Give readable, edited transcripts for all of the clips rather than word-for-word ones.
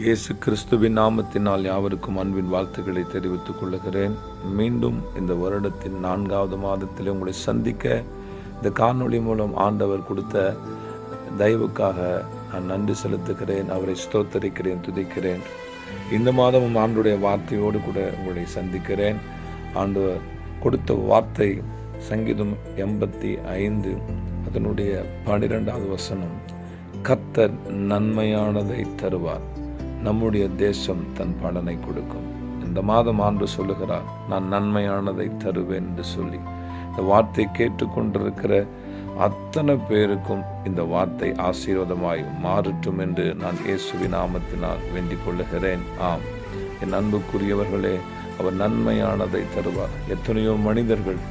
இயேசு கிறிஸ்துவின் நாமத்தினால் யாவருக்கும் அன்பின் வாழ்த்துக்களை தெரிவித்துக் கொள்கிறேன். மீண்டும் இந்த வருடத்தின் 4வது மாதத்தில் உங்களை சந்திக்க இந்த காணொளி மூலம் ஆண்டவர் கொடுத்த தயவுக்காக நான் நன்றி செலுத்துகிறேன். அவரை ஸ்தோத்தரிக்கிறேன், துதிக்கிறேன். இந்த மாதமும் ஆண்டுடைய வார்த்தையோடு கூட உங்களை சந்திக்கிறேன். ஆண்டவர் கொடுத்த வார்த்தை சங்கீதம் 85 அதனுடைய 12வது வசனம், கர்த்தர் நன்மையானதை தருவார், நம்முடைய தேசம் தன் பலனை கொடுக்கும். இந்த மாதம் ஆண்டு சொல்லுகிறார், நான் நன்மையானதை தருவேன் என்று சொல்லி இந்த வார்த்தை கேட்டுக்கொண்டிருக்கிற அத்தனை பேருக்கும் இந்த வார்த்தை ஆசீர்வாதமாய் மாறட்டும் என்று நான் இயேசுவின் நாமத்தினால் வேண்டிக் கொள்ளுகிறேன். ஆம், என் அன்புக்குரியவர்களே, அவர் நன்மையானதை தருவார். எத்தனையோ மனிதர்கள்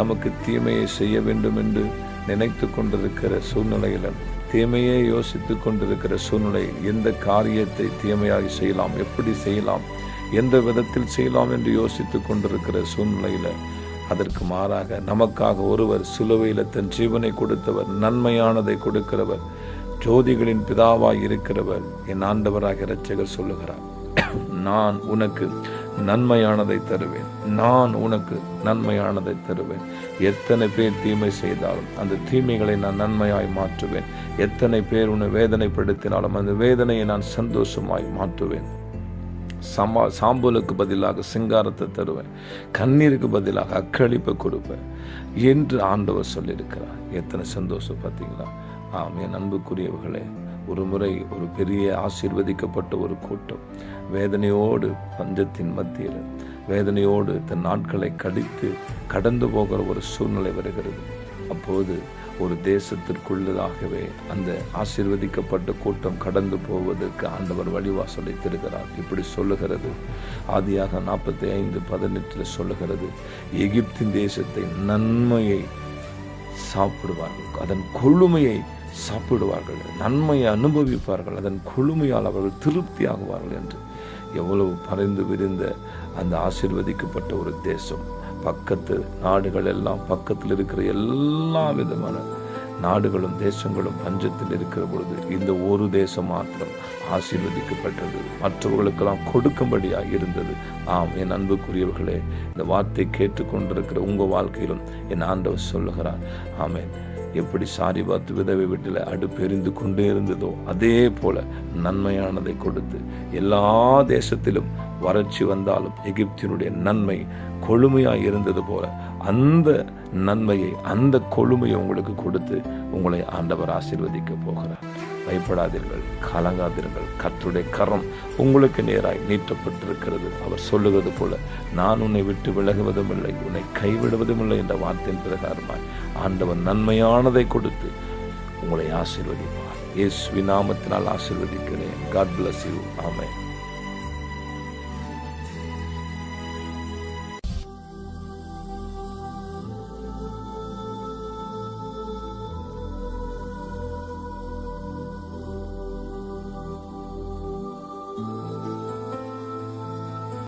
நமக்கு தீமையை செய்ய வேண்டும் என்று நினைத்து கொண்டிருக்கிற சூழ்நிலையில், தீமையே யோசித்து கொண்டிருக்கிற சூழ்நிலை, எந்த காரியத்தை தீமையாக செய்யலாம், எப்படி செய்யலாம், எந்த விதத்தில் செய்யலாம் என்று யோசித்து கொண்டிருக்கிற சூழ்நிலையில், அதற்கு மாறாக நமக்காக ஒருவர் சிலுவையில் தன் ஜீவனை கொடுத்தவர், நன்மையானதை கொடுக்கிறவர், ஜோதிகளின் பிதாவாய் இருக்கிறவர், என் ஆண்டவராக இரட்சகர் சொல்லுகிறார், நான் உனக்கு நன்மையானதை தருவேன், நான் உனக்கு நன்மையானதை தருவேன். எத்தனை பேர் தீமை செய்தாலும் அந்த தீமைகளை நான் நன்மையாய் மாற்றுவேன். எத்தனை பேர் உன்னை வேதனைப்படுத்தினாலும் அந்த வேதனையை நான் சந்தோஷமாய் மாற்றுவேன். சாம்பலுக்கு பதிலாக சிங்காரத்தை தருவேன், கண்ணீருக்கு பதிலாக அக்களிப்பை கொடுப்பேன் என்று ஆண்டவர் சொல்லியிருக்கிறார். எத்தனை சந்தோஷம் பார்த்தீங்களா? ஆம், என் அன்புக்குரியவர்களே, ஒரு முறை ஒரு பெரிய ஆசீர்வதிக்கப்பட்ட ஒரு கூட்டம் வேதனையோடு, பஞ்சத்தின் மத்தியில் வேதனையோடு தன் நாட்களை கடித்து கடந்து போகிற ஒரு சூழ்நிலை வருகிறது. அப்போது ஒரு தேசத்திற்குள்ளதாகவே அந்த ஆசீர்வதிக்கப்பட்ட கூட்டம் கடந்து போவதற்கு ஆண்டவர் வழிவாசலை தருகிறார். இப்படி சொல்லுகிறது, ஆதியாக 45:18 சொல்லுகிறது, எகிப்தின் தேசத்தை நன்மையை சாப்பிடுவார்கள், அதன் கொழுமையை சாப்பிடுவார்கள், நன்மையை அனுபவிப்பார்கள், அதன் கொழுமையால் அவர்கள் திருப்தி ஆகுவார்கள் என்று. எவ்வளவு பறந்து விரிந்த அந்த ஆசீர்வதிக்கப்பட்ட ஒரு தேசம். பக்கத்து நாடுகள் எல்லாம், பக்கத்தில் இருக்கிற எல்லா விதமான நாடுகளும் தேசங்களும் பஞ்சத்தில் இருக்கிற பொழுது இந்த ஒரு தேசம் மாத்திரம் ஆசீர்வதிக்கப்பட்டது, மற்றவர்களுக்கெல்லாம் கொடுக்கும்படியாக இருந்தது. ஆம், என் அன்புக்குரியவர்களே, இந்த வார்த்தை கேட்டுக்கொண்டிருக்கிற உங்கள் வாழ்க்கையிலும் என் ஆண்டவர் சொல்லுகிறார். ஆமென். எப்படி சாரிபாத்து விதவை வீட்டில் அடுப்பு எரிந்து கொண்டே இருந்ததோ அதே போல நன்மையானதை கொடுத்து, எல்லா தேசத்திலும் வறட்சி வந்தாலும் எகிப்தினுடைய நன்மை கொழுமையாக இருந்தது போல அந்த நன்மையை, அந்த கொழுமையை உங்களுக்கு கொடுத்து உங்களை ஆண்டவர் ஆசீர்வதிக்க போகிறார். பயப்படாதீர்கள், கலங்காதீர்கள். கர்த்தருடைய கரம் உங்களுக்கு நேராய் நீட்டப்பட்டிருக்கிறது. அவர் சொல்லுவது போல, நான் உன்னை விட்டு விலகுவதும் இல்லை, உன்னை கைவிடுவதும் இல்லை என்ற வார்த்தையின் பிரகாரமாய் ஆண்டவர் நன்மையானதை கொடுத்து உங்களை ஆசீர்வதிப்பார். இயேசுவின் நாமத்தினால் ஆசீர்வதிக்கிறேன். God bless you. ஆமென்.